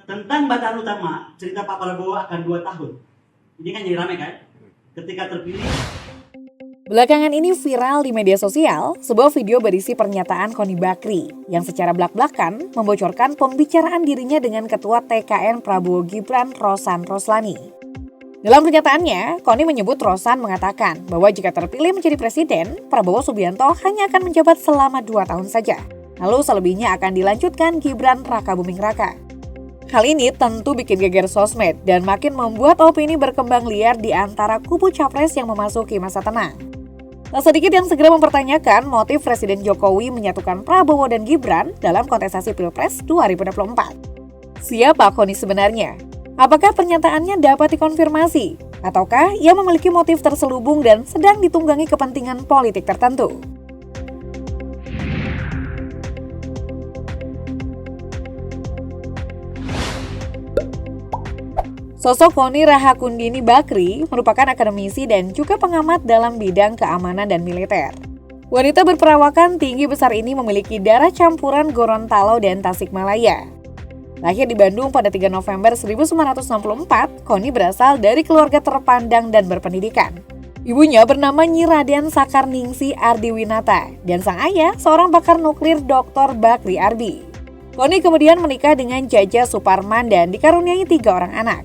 tentang bacaan utama cerita Pak Prabowo akan 2 tahun. Ini kan jadi ramai kan? Ketika terpilih. Belakangan ini viral di media sosial sebuah video berisi pernyataan Koni Bakri yang secara blak-blakan membocorkan pembicaraan dirinya dengan Ketua TKN Prabowo Gibran Rosan Roslani. Dalam pernyataannya, Koni menyebut Rosan mengatakan bahwa jika terpilih menjadi presiden, Prabowo Subianto hanya akan menjabat selama 2 tahun saja. Lalu selebihnya akan dilanjutkan Gibran Raka Buming Raka. Hal ini tentu bikin geger sosmed dan makin membuat opini berkembang liar di antara kubu capres yang memasuki masa tenang. Tak sedikit yang segera mempertanyakan motif Presiden Jokowi menyatukan Prabowo dan Gibran dalam kontestasi Pilpres 2024. Siapa Koni sebenarnya? Apakah pernyataannya dapat dikonfirmasi? Ataukah ia memiliki motif terselubung dan sedang ditunggangi kepentingan politik tertentu? Sosok Koni Rahakundini Bakri merupakan akademisi dan juga pengamat dalam bidang keamanan dan militer. Wanita berperawakan tinggi besar ini memiliki darah campuran Gorontalo dan Tasikmalaya. Lahir di Bandung pada 3 November 1964, Koni berasal dari keluarga terpandang dan berpendidikan. Ibunya bernama Nyi Raden Sakarningsi Ardiwinata dan sang ayah seorang pakar nuklir Dr. Bakri Arbi. Koni kemudian menikah dengan Jaja Suparman dan dikaruniai 3 orang anak.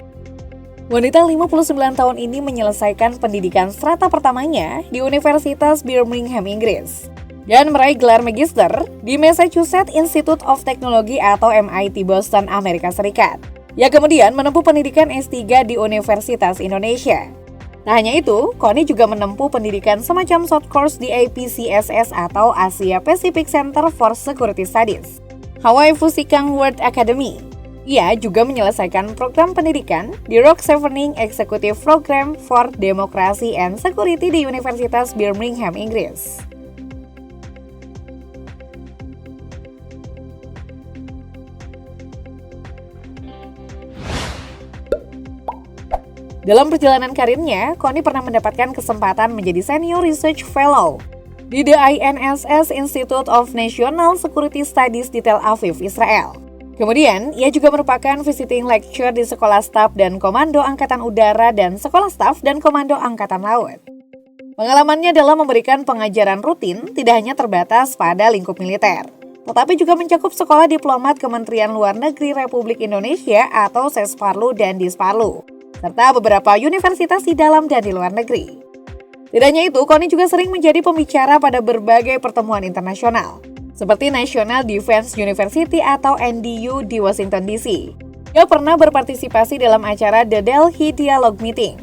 Wanita 59 tahun ini menyelesaikan pendidikan strata pertamanya di Universitas Birmingham, Inggris, dan meraih gelar magister di Massachusetts Institute of Technology atau MIT Boston, Amerika Serikat. Ia kemudian menempuh pendidikan S3 di Universitas Indonesia. Tak hanya itu, Koni juga menempuh pendidikan semacam short course di APCSS atau Asia Pacific Center for Security Studies, Hawaii Fusikang World Academy. Ia juga menyelesaikan program pendidikan di Rock Sevening Executive Program for Democracy and Security di Universitas Birmingham, Inggris. Dalam perjalanan karirnya, Koni pernah mendapatkan kesempatan menjadi Senior Research Fellow di The INSS Institute of National Security Studies di Tel Aviv, Israel. Kemudian, ia juga merupakan visiting lecturer di Sekolah Staf dan Komando Angkatan Udara dan Sekolah Staf dan Komando Angkatan Laut. Pengalamannya dalam memberikan pengajaran rutin tidak hanya terbatas pada lingkup militer, tetapi juga mencakup sekolah diplomat Kementerian Luar Negeri Republik Indonesia atau Sesparlu dan Disparlu, serta beberapa universitas di dalam dan di luar negeri. Tidak hanya itu, Koni juga sering menjadi pembicara pada berbagai pertemuan internasional, seperti National Defense University atau NDU di Washington DC. Ia pernah berpartisipasi dalam acara The Delhi Dialogue Meeting,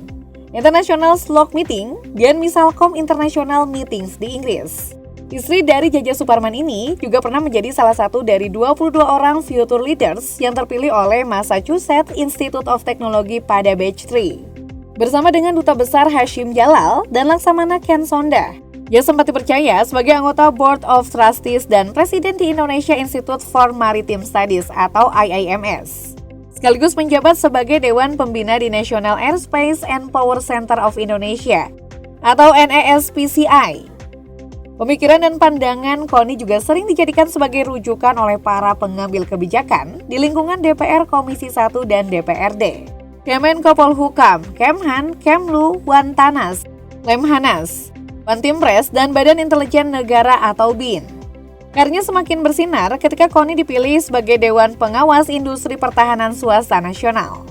International Slog Meeting, dan Misalcom International Meetings di Inggris. Istri dari Jaja Suparman ini juga pernah menjadi salah satu dari 22 orang future leaders yang terpilih oleh Massachusetts Institute of Technology pada batch 3. Bersama dengan Duta Besar Hashim Jalal dan Laksamana Ken Sonda, ia sempat dipercaya sebagai anggota Board of Trustees dan Presiden di Indonesia Institute for Maritime Studies atau IIMS. Sekaligus menjabat sebagai Dewan Pembina di National Airspace and Power Center of Indonesia atau NASPCI. Pemikiran dan pandangan Koni juga sering dijadikan sebagai rujukan oleh para pengambil kebijakan di lingkungan DPR Komisi 1 dan DPRD, Kemenko Polhukam, Kemhan, Kemlu, Wantanas, Lemhanas, Bantimpres, dan Badan Intelijen Negara atau BIN. Karirnya semakin bersinar ketika Koni dipilih sebagai Dewan Pengawas Industri Pertahanan Swasta Nasional.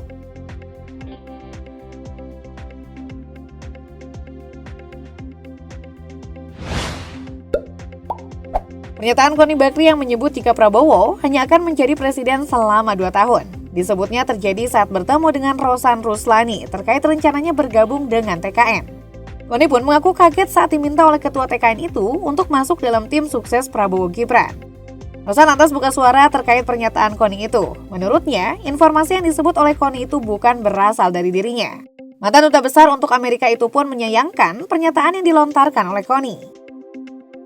Pernyataan Koni Bakri yang menyebut jika Prabowo hanya akan menjadi presiden selama 2 tahun, disebutnya terjadi saat bertemu dengan Rosan Roslani terkait rencananya bergabung dengan TKN. Koni pun mengaku kaget saat diminta oleh ketua TKN itu untuk masuk dalam tim sukses Prabowo Gibran. Rosan lantas buka suara terkait pernyataan Koni itu. Menurutnya, informasi yang disebut oleh Koni itu bukan berasal dari dirinya. Mantan Duta Besar untuk Amerika itu pun menyayangkan pernyataan yang dilontarkan oleh Koni.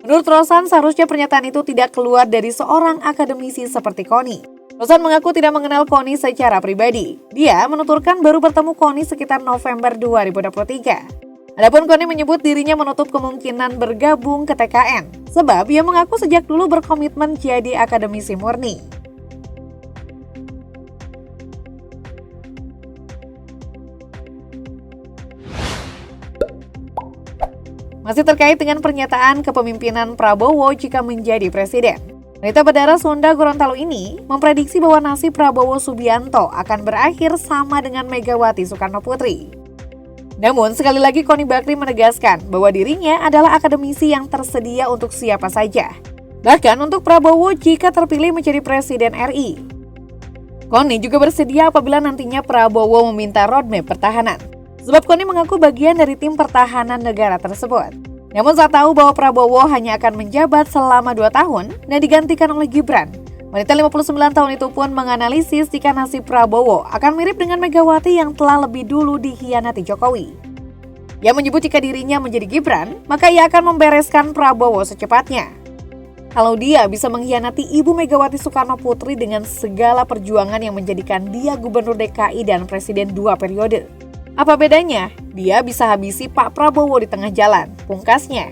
Menurut Rosan, seharusnya pernyataan itu tidak keluar dari seorang akademisi seperti Koni. Rosan mengaku tidak mengenal Koni secara pribadi. Dia menuturkan baru bertemu Koni sekitar November 2023. Adapun Koni menyebut dirinya menutup kemungkinan bergabung ke TKN, sebab ia mengaku sejak dulu berkomitmen jadi akademisi murni. Masih terkait dengan pernyataan kepemimpinan Prabowo jika menjadi presiden. Wanita berdarah Sunda Gorontalo ini memprediksi bahwa nasib Prabowo Subianto akan berakhir sama dengan Megawati Soekarno Putri. Namun, sekali lagi Koni Bakri menegaskan bahwa dirinya adalah akademisi yang tersedia untuk siapa saja. Bahkan untuk Prabowo jika terpilih menjadi Presiden RI. Koni juga bersedia apabila nantinya Prabowo meminta roadmap pertahanan. Sebab Koni mengaku bagian dari tim pertahanan negara tersebut. Namun saat tahu bahwa Prabowo hanya akan menjabat selama 2 tahun dan digantikan oleh Gibran, wanita 59 tahun itu pun menganalisis jika nasib Prabowo akan mirip dengan Megawati yang telah lebih dulu dikhianati Jokowi. Ia menyebut jika dirinya menjadi Gibran, maka ia akan membereskan Prabowo secepatnya. Kalau dia bisa mengkhianati Ibu Megawati Soekarno Putri dengan segala perjuangan yang menjadikan dia gubernur DKI dan presiden 2 periode. Apa bedanya? Dia bisa habisi Pak Prabowo di tengah jalan, pungkasnya.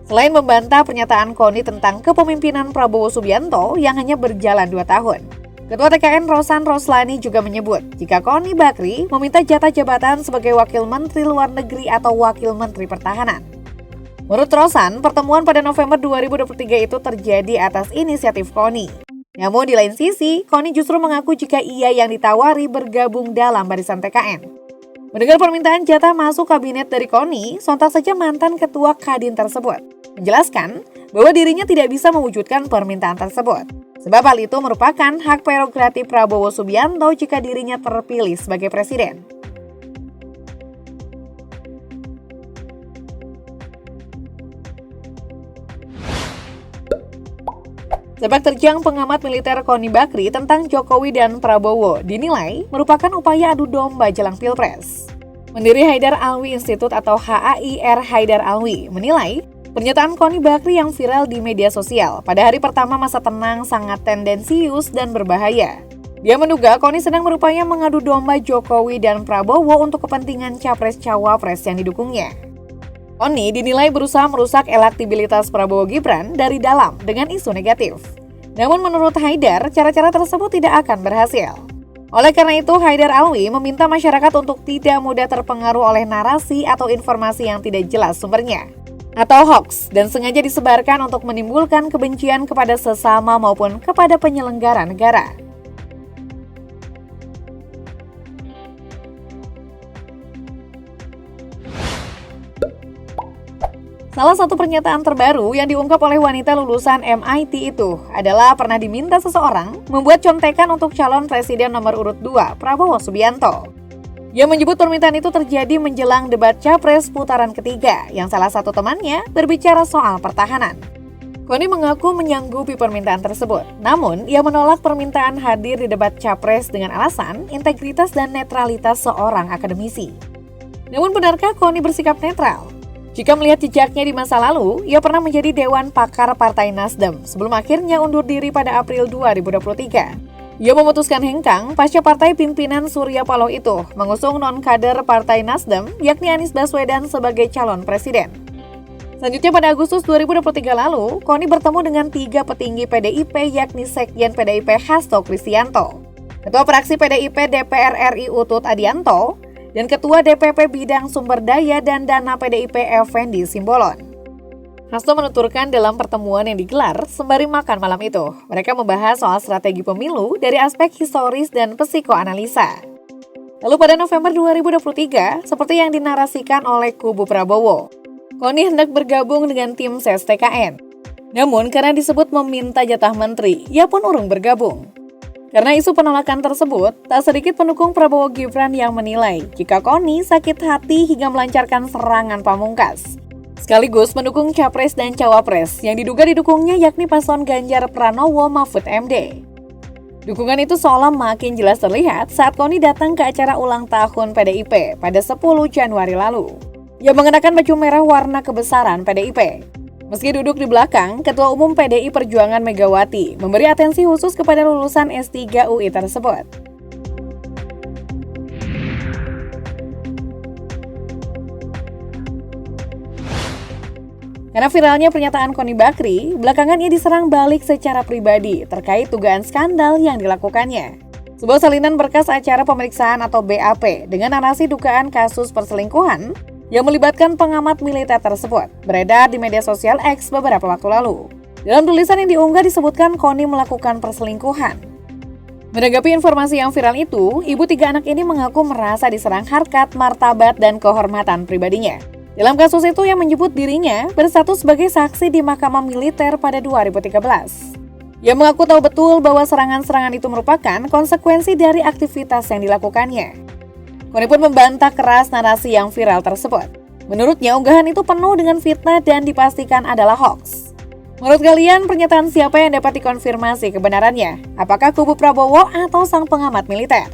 Selain membantah pernyataan Koni tentang kepemimpinan Prabowo Subianto yang hanya berjalan 2 tahun, Ketua TKN Rosan Roslani juga menyebut jika Koni Bakri meminta jatah jabatan sebagai Wakil Menteri Luar Negeri atau Wakil Menteri Pertahanan. Menurut Rosan, pertemuan pada November 2023 itu terjadi atas inisiatif Koni. Namun di lain sisi, Koni justru mengaku jika ia yang ditawari bergabung dalam barisan TKN. Mendengar permintaan jatah masuk kabinet dari Koni, sontak saja mantan Ketua Kadin tersebut menjelaskan bahwa dirinya tidak bisa mewujudkan permintaan tersebut. Sebab hal itu merupakan hak prerogatif Prabowo Subianto jika dirinya terpilih sebagai presiden. Sepak terjang pengamat militer Koni Bakri tentang Jokowi dan Prabowo dinilai merupakan upaya adu domba jelang Pilpres. Pendiri Haidar Alwi Institute atau HAIR Haidar Alwi menilai pernyataan Koni Bakri yang viral di media sosial pada hari pertama masa tenang sangat tendensius dan berbahaya. Dia menduga Koni sedang berupaya mengadu domba Jokowi dan Prabowo untuk kepentingan capres-cawapres yang didukungnya. Koni dinilai berusaha merusak elektabilitas Prabowo Gibran dari dalam dengan isu negatif. Namun menurut Haidar, cara-cara tersebut tidak akan berhasil. Oleh karena itu, Haidar Alwi meminta masyarakat untuk tidak mudah terpengaruh oleh narasi atau informasi yang tidak jelas sumbernya, atau hoax, dan sengaja disebarkan untuk menimbulkan kebencian kepada sesama maupun kepada penyelenggara negara. Salah satu pernyataan terbaru yang diungkap oleh wanita lulusan MIT itu adalah pernah diminta seseorang membuat contekan untuk calon presiden nomor urut 2, Prabowo Subianto. Ia menyebut permintaan itu terjadi menjelang debat Capres putaran ketiga yang salah satu temannya berbicara soal pertahanan. Koni mengaku menyanggupi permintaan tersebut, namun ia menolak permintaan hadir di debat Capres dengan alasan integritas dan netralitas seorang akademisi. Namun benarkah Koni bersikap netral? Jika melihat jejaknya di masa lalu, ia pernah menjadi Dewan Pakar Partai Nasdem sebelum akhirnya undur diri pada April 2023. Ia memutuskan hengkang pasca partai pimpinan Surya Paloh itu mengusung non-kader Partai Nasdem yakni Anies Baswedan sebagai calon presiden. Selanjutnya pada Agustus 2023 lalu, Koni bertemu dengan 3 petinggi PDIP yakni Sekjen PDIP Hasto Kristianto, Ketua Fraksi PDIP DPR RI Utut Adianto, dan Ketua DPP Bidang Sumber Daya dan Dana PDIP Effendi Simbolon. Hasto menuturkan dalam pertemuan yang digelar sembari makan malam itu, mereka membahas soal strategi pemilu dari aspek historis dan psikoanalisa. Lalu pada November 2023, seperti yang dinarasikan oleh kubu Prabowo, Koni hendak bergabung dengan tim SES TKN. Namun karena disebut meminta jatah menteri, ia pun urung bergabung. Karena isu penolakan tersebut, tak sedikit pendukung Prabowo Gibran yang menilai jika Koni sakit hati hingga melancarkan serangan pamungkas. Sekaligus mendukung Capres dan Cawapres yang diduga didukungnya yakni paslon Ganjar Pranowo Mahfud MD. Dukungan itu seolah makin jelas terlihat saat Koni datang ke acara ulang tahun PDIP pada 10 Januari lalu. Ia mengenakan baju merah warna kebesaran PDIP. Meski duduk di belakang, Ketua Umum PDI Perjuangan Megawati memberi atensi khusus kepada lulusan S3 UI tersebut. Karena viralnya pernyataan Koni Bakri, belakangan ia diserang balik secara pribadi terkait dugaan skandal yang dilakukannya. Sebuah salinan berkas acara pemeriksaan atau BAP dengan narasi dugaan kasus perselingkuhan yang melibatkan pengamat militer tersebut beredar di media sosial X beberapa waktu lalu. Dalam tulisan yang diunggah disebutkan Koni melakukan perselingkuhan. Menanggapi informasi yang viral itu, ibu 3 anak ini mengaku merasa diserang harkat, martabat, dan kehormatan pribadinya. Dalam kasus itu yang menyebut dirinya berstatus sebagai saksi di Mahkamah Militer pada 2013. Ia mengaku tahu betul bahwa serangan-serangan itu merupakan konsekuensi dari aktivitas yang dilakukannya. Koni pun membantah keras narasi yang viral tersebut. Menurutnya, unggahan itu penuh dengan fitnah dan dipastikan adalah hoax. Menurut kalian, pernyataan siapa yang dapat dikonfirmasi kebenarannya? Apakah kubu Prabowo atau sang pengamat militer?